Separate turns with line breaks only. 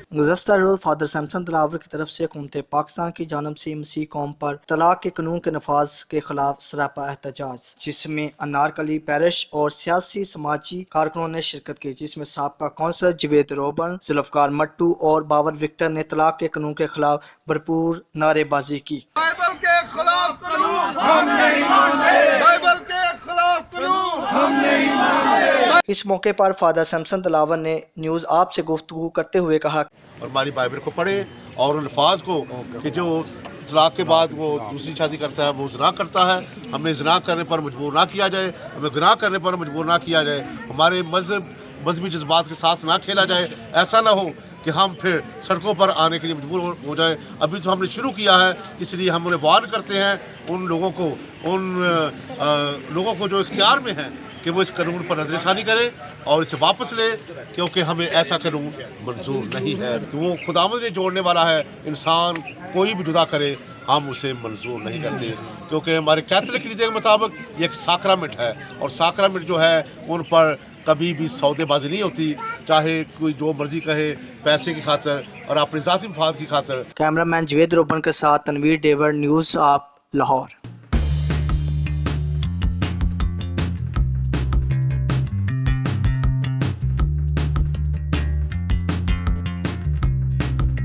गुज़श्ता रोज़ father Samson Dilawar की तरफ से हुकूमत पाकिस्तान की जानब से मसीह कौम पर तलाक के कानून के नफाज के खिलाफ सरापा एहतजाज, जिसमें अनारकली पैरिश और सियासी समाजी कारकुनों ने शिरकत की, जिसमें साबका कौंसलर जावेद रोबन, जुल्फकार मट्टू और बाबर विक्टर ने तलाक के कानून के खिलाफ भरपूर नारेबाजी की।
बाइबल के खिलाफ कानून हम नहीं मानते, बाइबल के खिलाफ कानून हम नहीं मानते।
इस मौके पर फादर सैमसन दिलावर ने न्यूज़ आप से गुफ्तगू करते हुए कहा,
और हमारी बाइबल को पढ़े और अल्फाज को कि जो तलाक के बाद वो दूसरी शादी करता है वो ज़िना करता है, हमें ज़िना करने पर मजबूर ना किया जाए, हमें गुनाह करने पर मजबूर ना किया जाए, हमारे मजहबी जज्बात के साथ ना खेला जाए। ऐसा ना हो कि हम फिर सड़कों पर आने के लिए मजबूर हो जाए। अभी तो हमने शुरू किया है, इसलिए हम उन्हें वार्न करते हैं उन लोगों को जो इख्तियार में हैं कि वो इस कानून पर नजरसानी करें और इसे वापस ले, क्योंकि हमें ऐसा कानून मंजूर नहीं है। तो वो खुदावंद ने जोड़ने वाला है, इंसान कोई भी जुदा करे हम उसे मंजूर नहीं करते, क्योंकि हमारे कैथोलिक अक़ीदे के मुताबिक ये एक साक्रामेंट है और साक्रामेंट जो है उन पर कभी भी सौदेबाजी नहीं होती, चाहे कोई जो मर्जी कहे पैसे की खातिर और अपने ज़ाती मफाद की खातिर।
कैमरामैन जावेद रोबन के साथ तनवीर डेवर, न्यूज़ आप, लाहौर।